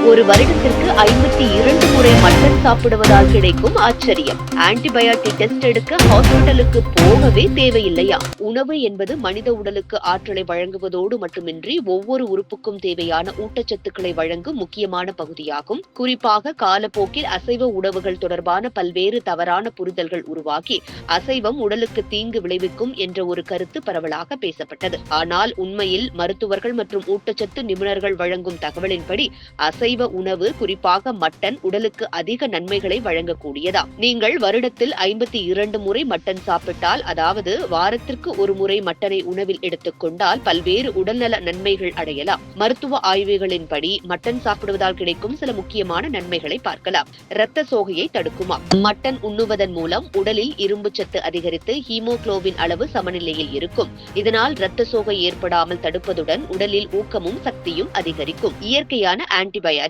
ஒரு வருடத்திற்கு 52 முறை மட்டன் சாப்பிடுவதால் கிடைக்கும் ஆச்சரியம். ஆன்டிபயாட்டிக் டெஸ்ட் எடுக்க ஹாஸ்பிட்டலுக்கு போகவே தேவையில்லையா? உணவு என்பது மனித உடலுக்கு ஆற்றலை வழங்குவதோடு மட்டுமின்றி ஒவ்வொரு உறுப்புக்கும் தேவையான ஊட்டச்சத்துக்களை வழங்கும் முக்கியமான பகுதியாகும். குறிப்பாக காலப்போக்கில் அசைவ உணவுகள் தொடர்பான பல்வேறு தவறான புரிதல்கள் உருவாகி அசைவம் உடலுக்கு தீங்கு விளைவிக்கும் என்ற ஒரு கருத்து பரவலாக பேசப்பட்டது. ஆனால் உண்மையில் மருத்துவர்கள் மற்றும் ஊட்டச்சத்து நிபுணர்கள் வழங்கும் தகவலின்படி அசைவ உணவு, குறிப்பாக மட்டன், உடலுக்கு அதிக நன்மைகளை வழங்கக்கூடியதா. நீங்கள் வருடத்தில் 52 முறை மட்டன் சாப்பிட்டால், அதாவது வாரத்திற்கு ஒரு முறை மட்டனை உணவில் எடுத்துக்கொண்டால் பல்வேறு உடல்நல நன்மைகள் அடையலாம். மருத்துவ ஆய்வுகளின்படி மட்டன் சாப்பிடுவதால் கிடைக்கும் சில முக்கியமான நன்மைகளை பார்க்கலாம். இரத்த சோகையை தடுக்குமா? மட்டன் உண்ணுவதன் மூலம் உடலில் இரும்பு சத்து அதிகரித்து ஹீமோகுளோபின் அளவு சமநிலையில் இருக்கும். இதனால் இரத்த சோகை ஏற்படாமல் தடுப்பதுடன் உடலில் ஊக்கமும் சக்தியும் அதிகரிக்கும். இயற்கையான ஆன்டிபயாட்டிக்.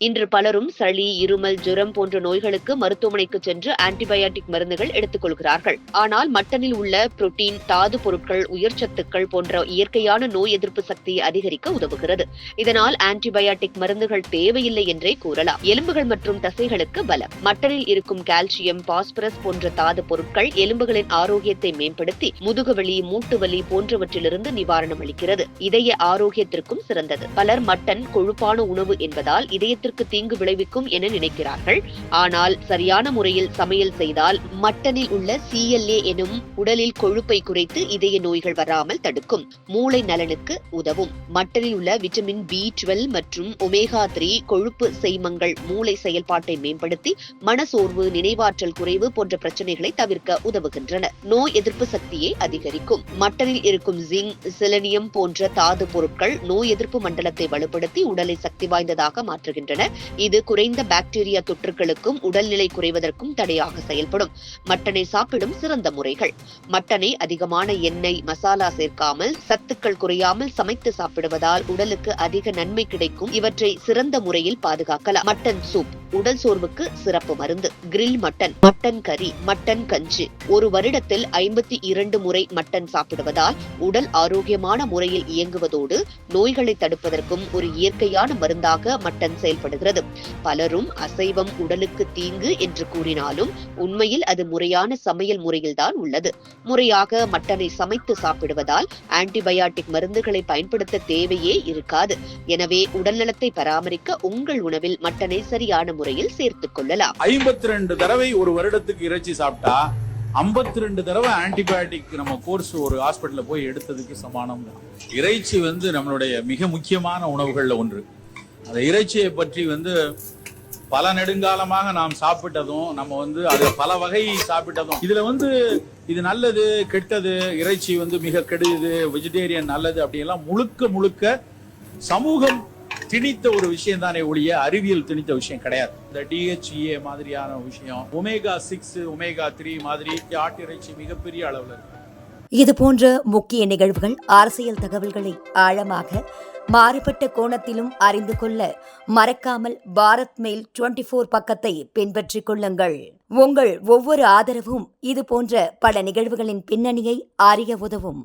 இன்று பலரும் சளி, இருமல், ஜுரம் போன்ற நோய்களுக்கு மருத்துவமனைக்கு சென்று ஆன்டிபயாட்டிக் மருந்துகள் எடுத்துக் கொள்கிறார்கள். ஆனால் மட்டனில் உள்ள புரோட்டீன், தாது பொருட்கள், உயிர்ச்சத்துக்கள் போன்ற இயற்கையான நோய் எதிர்ப்பு சக்தியை அதிகரிக்க உதவுகிறது. இதனால் ஆன்டிபயாட்டிக் மருந்துகள் தேவையில்லை என்றே கூறலாம். எலும்புகள் மற்றும் தசைகளுக்கு பலம். மட்டனில் இருக்கும் கால்சியம், பாஸ்பரஸ் போன்ற தாது பொருட்கள் எலும்புகளின் ஆரோக்கியத்தை மேம்படுத்தி முதுகுவலி, மூட்டு வலி போன்றவற்றிலிருந்து நிவாரணம் அளிக்கிறது. இதய ஆரோக்கியத்திற்கும் சிறந்தது. பலர் மட்டன் கொழுப்பான உணவு என்பதால் இதயத்திற்கு தீங்கு விளைவிக்கும் என நினைக்கிறார்கள். ஆனால் சரியான முறையில் சமையல் செய்தால் மட்டனில் உள்ள CLA எனும் உடலில் கொழுப்பை குறைத்து இதய நோய்கள் வராமல் தடுக்கும். மூளை நலனுக்கு உதவும். மட்டனில் உள்ள விட்டமின் B12 மற்றும் ஒமேகா 3 கொழுப்பு செய்மங்கள் மூளை செயல்பாட்டை மேம்படுத்தி மனசோர்வு, நினைவாற்றல் குறைவு போன்ற பிரச்சனைகளை தவிர்க்க உதவுகின்றன. நோய் எதிர்ப்பு சக்தியை அதிகரிக்கும். மட்டனில் இருக்கும் ஜிங்க், செலனியம் போன்ற தாது பொருட்கள் நோய் எதிர்ப்பு மண்டலத்தை வலுப்படுத்தி உடலை சக்தி வாய்ந்ததாக மாற்றுகின்றன. இது குறைந்த பாக்டீரியா தொற்றுகளுக்கும் உடல்நிலை குறைவதற்கும் தடையாக செயல்படும். மட்டனை சாப்பிடும் சிறந்த முறைகள். மட்டனை அதிகமான எண்ணெய், மசாலா சேர்க்காமல், சத்துக்கள் குறையாமல் சமைத்து சாப்பிடுவதால் உடலுக்கு அதிக நன்மை கிடைக்கும். இவற்றை சிறந்த முறையில் பாதுகாக்கலாம். மட்டன் சூப் உடல் சோர்வுக்கு சிறப்பு மருந்து. கிரில் மட்டன், மட்டன் கறி, மட்டன் கஞ்சி. ஒரு வருடத்தில் 52 முறை மட்டன் சாப்பிடுவதால் உடல் ஆரோக்கியமான முறையில் இயங்குவதோடு நோய்களை தடுப்பதற்கும் ஒரு இயற்கையான மருந்தாக மட்டன் செயல்படுகிறது. பலரும் அசைவம் உடலுக்கு தீங்கு என்று கூறினாலும் உண்மையில் அது முறையான சமையல் முறையில்தான் உள்ளது. முறையாக மட்டனை சமைத்து சாப்பிடுவதால் ஆன்டிபயாட்டிக் மருந்துகளை பயன்படுத்த தேவையே இருக்காது. எனவே உடல்நலத்தை பராமரிக்க உங்கள் உணவில் மட்டனை சரியான முறையில் சேர்த்துக் கொள்ளலாம். 52 தடவை ஒரு வருடத்துக்கு இறைச்சி சாப்பிட்டா 52 தடவை ஆன்டிபயோட்டிக் நம்ம கோர்ஸ் ஒரு ஹாஸ்பிட்டல்ல போய் எடுத்ததுக்கு சமானம். இறைச்சி நம்மளுடைய மிக முக்கியமான உணவுகள்ல ஒன்று. அந்த இறைச்சியை பற்றி பல நெடுங்காலமாக நாம் சாப்பிட்டதும், நம்ம அது பல வகை சாப்பிட்டதும், இதுல இது நல்லது கெட்டது, இறைச்சி மிக கெடுது, வெஜிடேரியன் நல்லது அப்படியெல்லாம் முழுக்க முழுக்க சமூகம் திணித்த ஒரு விஷயம் தானே ஒழிய அறிவியல் திணித்த விஷயம் கிடையாது. இந்த DHEA மாதிரியான விஷயம், ஒமேகா 6, ஒமேகா 3 மாதிரி ஆட்டு இறைச்சி மிகப்பெரிய அளவுல இருக்கு. இது போன்ற முக்கிய நிகழ்வுகள், அரசியல் தகவல்களை ஆழமாக மாறுபட்ட கோணத்திலும் அறிந்து கொள்ள மறக்காமல் பாரத் மெயில் 24 பக்கத்தை பின்பற்றிக் கொள்ளுங்கள். உங்கள் ஒவ்வொரு ஆதரவும் இது போன்ற பல நிகழ்வுகளின் பின்னணியை அறிய உதவும்.